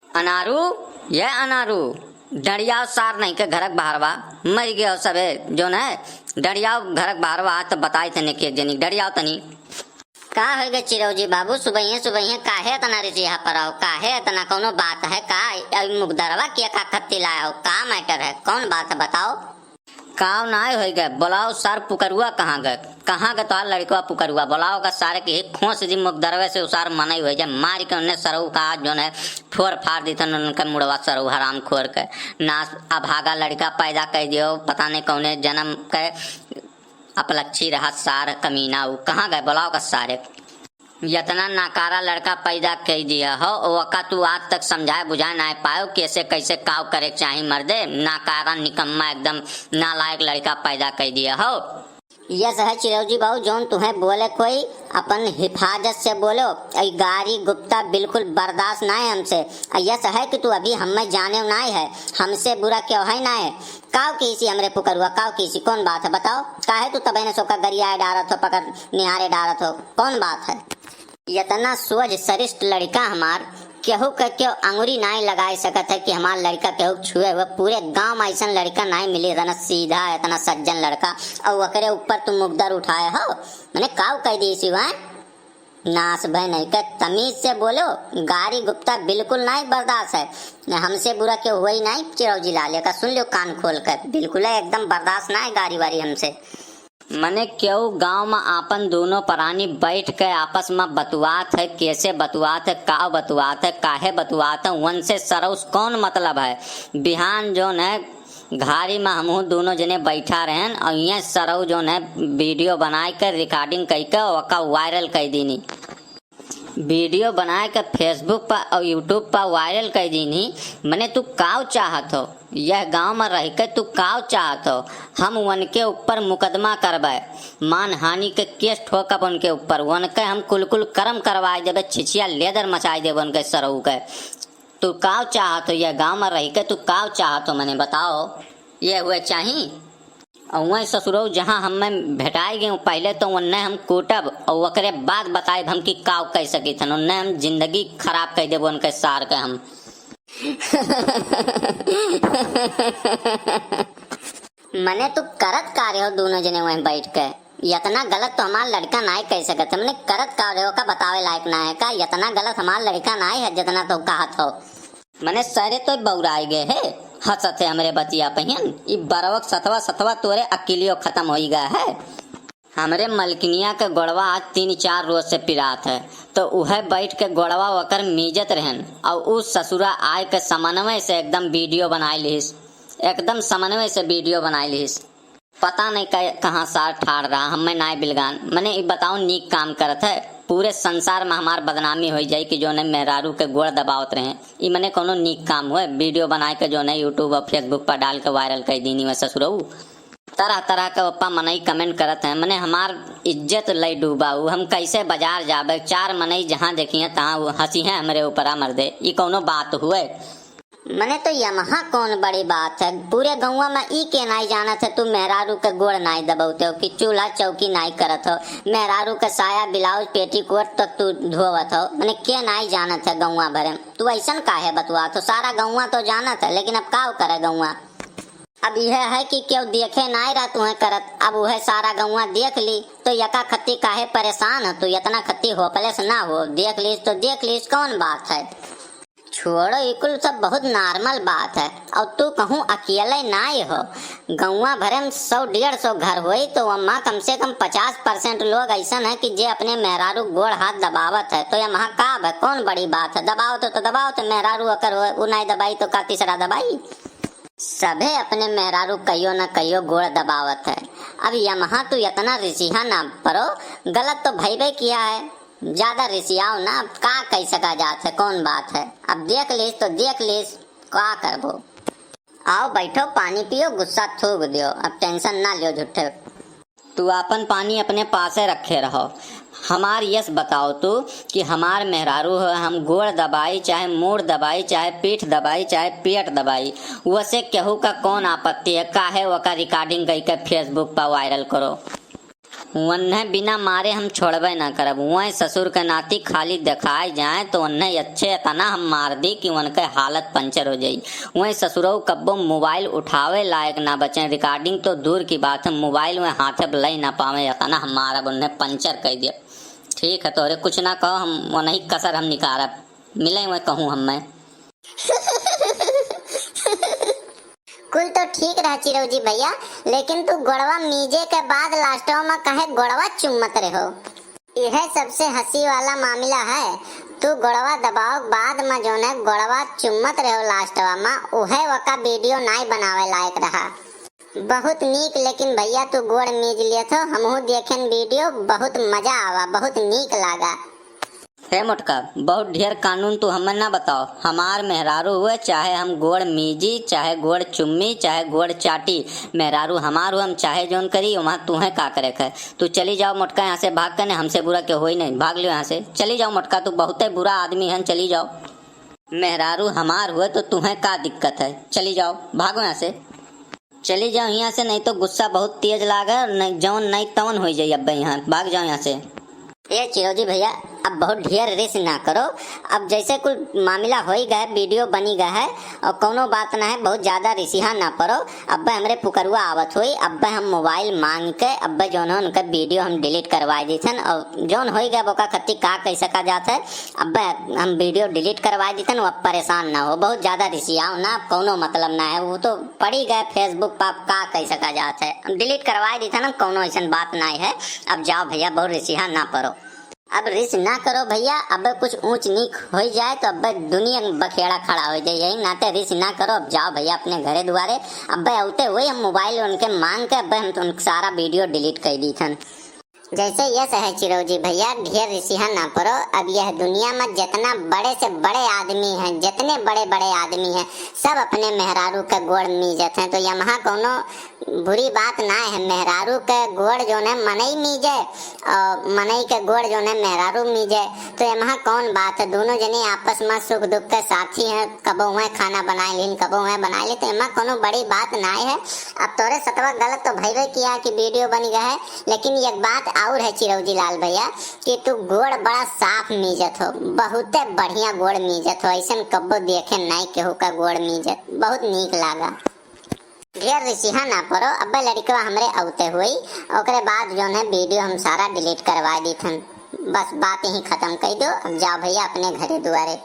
अनारू ये अनारू डरियाव सार नहीं के घरक बाहरवा मर गया सबे जो न डरियाव घरक बाहरवा तो बताई तने के जनी डरियाव तनी का हो गए चिरौजी बाबू सुबह काहे तना रिसिया पर आओ काहे तना कोनो बात है का मुकदरवा किया का खत्ती लाया हो का मैटर है कौन बात है बताओ। काव नाय हो गए बोलाओ सार पुकरुआ कहाँ गए तो लड़का पुकरुआ बोलाओ का सारे की खोस जी मुकदरवे से उसार मनाई हो जाए मार के उन्हें सरऊ का जो है फोर फाड़ दी थन उनका मुड़वा सरऊ हराम खोर के नास अभागा लड़का पैदा कर दियो पता नहीं कौने जन्म के अपलक्षी रहा सार कमीना वो कहाँ गए बोलाओ का सारे यतना नाकारा लड़का पैदा कर दिया हो वका तू आज तक समझाए बुझाए ना पायो कैसे कैसे काव करे चाहे मर्दे नाकारा निकम्मा एकदम नालायक लड़का पैदा कर दिया हो। यस है चिरौजी बाबू जोन तुम्हें बोले कोई अपन हिफाजत से बोलो गारी गुप्ता बिल्कुल बर्दाश्त ना है हमसे। यस है कि तू अभी हमें जाने ना है हमसे बुरा क्यों है ना है काव किसी हमरे पुकरुआ काव किसी कौन बात है बताओ काहे तू तबे ने सोका गरिया डारत हो पकड़ निहारे डारत हो कौन बात है। यतना सोच सरिष्ठ लड़का हमार केहू के क्यों अंगुरी नाई लगाए सकत है कि हमार लड़का केहू छुए हुए पूरे गांव में ऐसा लड़का नहीं मिली इतना सीधा इतना सज्जन लड़का और वकरे ऊपर तुम मुकदर उठाए हो मैंने काव कह दी सिवाय नास भाई नहीं कर तमीज से बोलो गारी गुप्ता बिल्कुल नहीं बर्दाश्त है हमसे बुरा क्यों हुआ ही नहीं चिरौजी लाले का सुन लो कान खोल कर बिल्कुल है एकदम बर्दाश्त ना है गारी वारी हमसे। मने क्यों गांव में आपन दोनों प्राणी बैठ के आपस में बतुआत है कैसे बतुआत है का बतुआत है काहे बतुआत है वन से सरौस कौन मतलब है बिहान जो है घारी में हम दोनों जने बैठा रहे और ये सरऊ जो है वीडियो बनाए कर रिकॉर्डिंग करके वका वायरल कर दीनी वीडियो बनाए के फेसबुक पर और यूट्यूब पर वायरल कर दीनी मने तू काव चाहत हो यह गांव में रह के तू काव चाहत हो हम उनके ऊपर मुकदमा करवाए मान हानि के केस ठोकब उनके ऊपर उनके हम कुल कर्म करवाए देवे छिछिया लेदर मचाए देवे उनके सरऊ के तू काव चाहत हो यह गांव में रह के तू काव चाहत हो मने बताओ ये हुए चाहिए और वही ससुरो जहाँ हमें भेटाई गए पहले तो उन्हें हम कूटब और वकरे बाद बताए हम कि काव कह सकी थन उन्हें हम जिंदगी खराब कर देव उनके सार के हम मने तू करत कार्य हो दोनों जने वहीं बैठ के इतना गलत तो हमारा लड़का नहीं कह सकते हमने करत कार्य हो का बतावे लायक ना है का इतना गलत हमारा लड़का नहीं है जितना तो कहत हो मने सारे तो बौराई गए है हंसत है हमरे बतिया पहिन ई बरवक सतवा तोरे अकेलियो खत्म हो गया है हमरे मलकिनिया के गोड़वा आज 3-4 रोज से पिरात है तो वह बैठ के गोड़वा वकर मीजत रहन और उस ससुरा आय के समन्वय से एकदम वीडियो बनाए लिहिस एकदम समन्वय से वीडियो बनाए लिहिस पता नहीं कहाँ सार ठाड़ रहा हमें नाय बिलगान मने ई बताओ नीक काम करत है पूरे संसार में हमार बदनामी हो जाए कि जो ने मेहरारू के गोड़ दबावत रहे ई मने कोनो नीक काम हुए वीडियो बनाए के जो ने यूट्यूब और फेसबुक पर डाल के वायरल कर दीनी वह ससुरऊ तरह तरह के पप्पा मनई कमेंट करत हैं मने हमार इज्जत लई डूबाऊ हम कैसे बाजार जाबे 4 मनई जहाँ देखिए तहाँ हंसी है हमरे ऊपर मर्दे ई कोनो बात हुए मने तो यमहा कौन बड़ी बात है पूरे गौवा में ई के नाई जानत है तू मेहरारू के गोड़ नाई दबावते हो कि चूल्हा चौकी नाई करत हो मेहरारू के साया ब्लाउज पेटीकोट तक तू धोवत हो मने के नाई जानत है गौवा भरे तू ऐसा काहे बतवा तो सारा गौवा तो जानत है लेकिन अब का करे गौवा अब यह है कि क्यों देखे नाई रहा तुम्हें करत अब वह सारा गौवा देख ली तो यका खत्ती काहे परेशान हो तू इतना खत्ती हो प्लेस ना हो देख लीस तो देख लीस कौन बात है छोड़ो इकुल सब बहुत नॉर्मल बात है और तू कहूँ अकेले नाई हो गौवा भरे में 100-150 घर हुई तो वहाँ कम से कम 50% लोग ऐसा है कि जे अपने मेहरारू गोड़ हाथ दबावत है तो यह महाकाब है कौन बड़ी बात है दबाओ तो दबाओ तो मेहरारू अगर वो नहीं दबाई तो का तीसरा दबाई सभे अपने मेहरारू कहियो न कहियो गोड़ दबावत है। अब यमहा तू इतना रिसिहा ना परो गलत तो भई किया है ज्यादा रिसियाओ ना का कह सका जात है कौन बात है अब देख लीस तो देख लीस का करबो आओ बैठो पानी पियो गुस्सा थूक दियो अब टेंशन ना लियो झूठे तू अपन पानी अपने पासे रखे रहो हमार यस बताओ तू कि हमार मेहरारू है हम गोड़ दबाई चाहे मूड दबाई चाहे पीठ दबाई चाहे पेट दबाई वैसे केहू का कौन आपत्ति है काहे वका रिकॉर्डिंग करके फेसबुक पर वायरल करो वन्ने बिना मारे हम छोड़बे ना करब। वह ससुर के नाती खाली दिखाए जाए तो उन्हें अच्छे तना हम मार दी कि उनके हालत पंचर हो जाई। वह ससुरऊ कब्बो मोबाइल उठावे लायक ना बचे, रिकॉर्डिंग तो दूर की बात है, मोबाइल में हाथे ले ना पावे तना हम मारब, उन्हें पंचर कर दिया। ठीक है तोरे कुछ ना कहो, हम वही कसर हम निकारब, मिले वह कहूँ हम मैं। कुल तो ठीक रहा चिरौजी भैया, लेकिन तू गोड़वा मीजे के बाद लास्टवा में कहे गोड़वा चुम्मत रहो, यह सबसे हंसी वाला मामला है। तू गोड़वा दबाव बाद में जो है गोड़वा चुम्मत रहो लास्टवा में, उहे वका वीडियो नाई बनावे लायक रहा। बहुत नीक, लेकिन भैया तू गोड़ मीज लिए तो हमहू देखें वीडियो, बहुत मजा आवा, बहुत नीक लागा। हे मोटका, बहुत ढेर कानून तू हमें ना बताओ। हमार मेहरारू हुए, चाहे हम गोड़ मीजी, चाहे गोड़ चुम्मी, चाहे गोड़ चाटी, मेहरारू हमार हुआ, हम चाहे जोन करी वहाँ तुम्हें का करे है। तू चली जाओ मोटका यहाँ से, भाग कर, हमसे बुरा क्यों हो नहीं, भाग लियो यहाँ से, चली जाओ मोटका, तू बहुत बुरा आदमी है, चली जाओ। मेहरारू हमार हुए तो तुम्हें का दिक्कत है, चली जाओ, भागो यहाँ से, चली जाओ यहाँ से, नहीं तो गुस्सा बहुत तेज लागे, नहीं जौन नहीं तवन हो जाए, अब यहाँ भाग जाओ यहाँ से। ये चिरौजी भैया अब बहुत ढेर रिस्क ना करो, अब जैसे कुछ मामला हो ही गया, वीडियो बनी गया है और कोनो बात ना है, बहुत ज्यादा रिसिहा ना पड़ो। अब हमरे पुकरुआ आवत हुई, अब हम मोबाइल मांग के अब जौन उनका वीडियो हम डिलीट करवा दी थन, और जौन हो गया बोका खत्ती का कह सका जाता है, अब हम वीडियो डिलीट करवा दी थन। अब परेशान ना हो, बहुत ज्यादा रिसिया ना, कोनो मतलब ना है, वो तो पड़ी गए फेसबुक पर, का कह सका जाता है, डिलीट करवा दी थन, कोनो ऐसा बात ना है। अब जाओ भैया, बहुत रिसिहा ना पड़ो, अब रिस्क ना करो भैया, अब कुछ ऊंच नीच हो जाए तो अब दुनिया बखेड़ा खड़ा हो जाए, यही नाते रिस्क ना करो। अब जाओ भैया अपने घरे द्वारे, अब औते हुए हम मोबाइल उनके मांग के अब हम तो सारा वीडियो डिलीट कर दी थन। जैसे यह है चिरौजी भैया, ढेर रिसिहा ना पड़ो। अब यह दुनिया में जितना बड़े से बड़े आदमी हैं, जितने बड़े बड़े आदमी हैं, सब अपने मेहरारू के गोड़ मीजत हैं, तो यहाँ कोनो बुरी बात ना है। मेहरारू के गोड़ जो है मनई मीजे और मनई के गोड़ जो है मेहरारू मीजे, तो यहाँ कौन बात है, दोनों जने आपस में सुख दुख के साथी हैं, कबो हुए खाना बनाए लीन, कबो हुए बनाए ली, तो यहाँ कोनो बड़ी बात ना है। अब तोरे सतवा गलत तो भैया किया कि वीडियो बन गया है, लेकिन एक बात और है चिरौजी लाल भैया कि तू गोड़ बड़ा साफ मीजत हो, बहुत बढ़िया गोड़ मीजत हो, ऐसा कब्बो देखे नहीं केहू का गोड़ मीजत, बहुत नीक लागा। ढेर रिसिहा ना पड़ो, अब लड़कवा हमरे औते हुई, ओकरे बाद जो है वीडियो हम सारा डिलीट करवा दी थन, बस बात यही खत्म कर दो। अब जाओ भैया अपने घरे द्वारे।